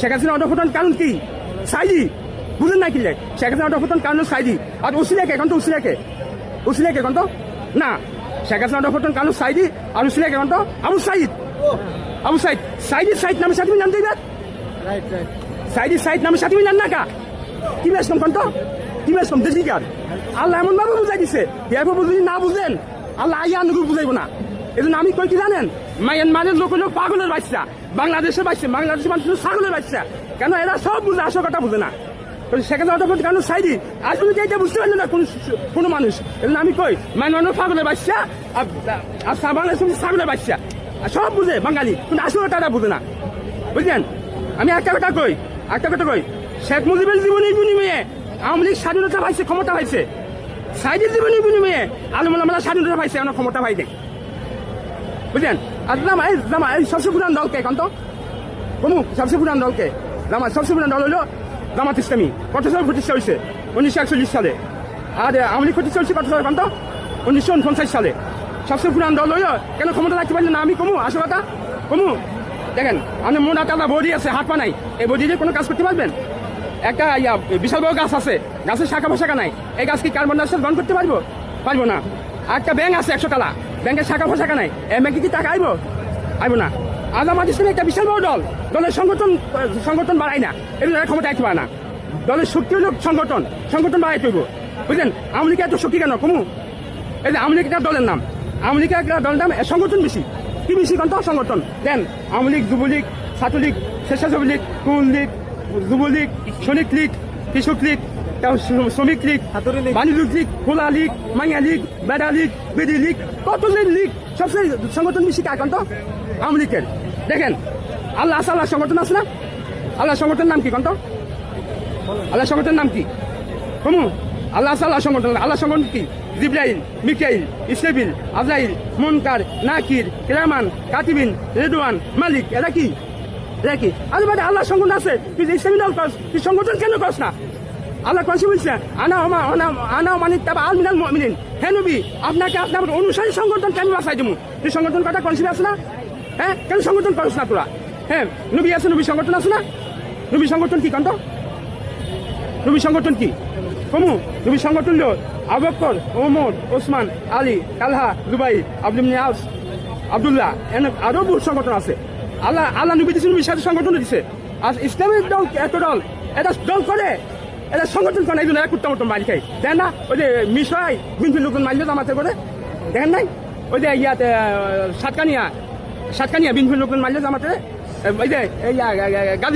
শেখ হাসিনা অটফটন কারণ কি? সাইদি বুঝেন না কি লেখ? শেখ হাসিনা অটফটন কারণ সাইদি। আর উসিলাকে এখন তো উসিলাকে এখন তো না, শেখ হাসিনা অটফটন কারণ সাইদি আর উসিলাকে এখন তো আবু সাইদ। সাইদ নামে সাথে নাম দিবে, সাইদ নামে সাথে নাম না কা কি বেশম কন্ত কি বেশম দেশি কার আল্লাহ এমন ভাবে বুঝাই দিছে, এরপর যদি না বুঝেন আল্লাহ আইয়া আনুগুল বুঝাইব না। এই জন্য আমি কই কি জানেন, মায়ানমারের লোক হলো পাগলের বাচ্চা, বাংলাদেশের মানুষ ছাগলের বাচ্চা। কেন এরা সব বুঝে, আসল কথা বুঝে না। সেখানে অটোপট কেন সাইদি আসলে যে এটা বুঝতে পারলো না কোনো মানুষ। এই জন্য আমি কই মায়ানমারের পাগলের বাচ্চা আর বাংলাদেশ ছাগলের বাচ্চা, সব বুঝে বাঙালি, কিন্তু আসলে তারা বুঝে না, বুঝলেন? আমি একটা কথা কই, শেখ মুজিবের জীবনের বিনিময়ে আওয়ামী লীগ স্বাধীনতা পাইছে, ক্ষমতা পাইছে। সাইদের জীবনের বিনিময়ে আলমুলামারা স্বাধীনতা পাইছে, এমন ক্ষমতা পাই দেয়, বুঝলেন? আর সবচেয়ে পুরান দলকে এখন তো সবচেয়ে পুরান দলকে সবচেয়ে পুরান দল হলো জামাত ইসলামী। কত সালে প্রতিষ্ঠা হয়েছে? 1941 সালে। আর আওয়ামী লীগ প্রতিষ্ঠা হয়েছে কত সালে? এখন তো 1949 সালে। সবচেয়ে পুরান দল হইলো, কেন ক্ষমতা রাখতে পারলেন না? আমি আসল কথা দেখেন, আপনি মন আটা বডি আছে, হাত পা নাই, এই বডি দিয়ে কোনো কাজ করতে পারবেন? একটা বিশাল বড় গাছ আছে, গাছের শাখা পোশাখা নাই, এই গাছ কি কার্বন ডাইঅক্সাইড গ্রহণ করতে পারবো না। আর একটা ব্যাংক আছে 100 টালা, ব্যাংকের শাখা পোশাখা নাই, এই ব্যাংকে কি টাকা আইব না? জামাত ইসলামী একটা বিশাল বড় দলের সংগঠন বাড়ায় না, এগুলো ক্ষমতা আইতে পারে না। দলের শক্তি হলো সংগঠন বাড়াই তৈব, বুঝলেন? আওয়ামী লীগের এত শক্তি কেন? এই যে আওয়ামী লীগ একটা দলের নাম, আওয়ামী লীগের একটা দলের নাম, সংগঠন বেশি। কি বেশি কত সংগঠন দেন? আওয়ামী লীগ, যুবলীগ, ছাত্রলীগ, স্বেচ্ছাসেবী লীগ, কোন লীগ, যুবলীগ, সৈনিক লীগ, কৃষক লীগ, শ্রমিক লীগ, বাণিজ্য লীগ, খোলা লীগ, মাইয়া লীগ, বেড়া লীগ, বেদি লীগ, কত লীগ, সবচেয়ে সংগঠন বেশি কার কত? আওয়ামী লীগের। দেখেন আল্লাহ সংগঠন আছে না? আল্লাহ সংগঠনের নাম কি কত? আল্লাহ সংগঠনের নাম কি? আল্লাহ সংগঠন কি? জিব্রাইল, মিকাইল, ইসরাফিল, আজরাইল, মুনকার, নাকির, কিরামান, কাতিবিন, রেদওয়ান, মালিক, এরা কি? আরে ভাই আল্লাহ সংগঠন আছে, তুই ইসলামী দল করস, তুই সংগঠন কেন করস না? আল্লাহ কনসি বলছে আনা মানিক তাবা আল মিনাল মুমিনিন, হে নবী আপনাকে আপনার অনুসারী সংগঠন কেন বাঁচাই দেবো? তুই সংগঠন কথা কনসি আছে না? হ্যাঁ, কেন সংগঠন করস না তোরা? হ্যাঁ, নবী আছে, নবী সংগঠন আছে না? নবী সংগঠন কি কন্ত? নবী সংগঠন কি? নবী সংগঠন হলো আবু বকর, ওমর, ওসমান, আলী, তালহা, জুবাইর, আব্দুল্লাহ, আরো বহু সংগঠন আছে। আল্লাহ নবী দিয়েছে, নবীর সাথে সংগঠন দিচ্ছে। আর ইসলামের দল এত দল, এটা দল করে, এটা সংগঠন করে, এই জন্য এরা কুত্তা মতো মারি খাই। দেখেন না ওই যে মিশাই বিনফিল লোকজন মারল জামাতে করে, দেখেন নাই? ওই যে ইয়াতে সাতকানিয়া বিনফিল লোকজন মারল জামাতে, ওই যে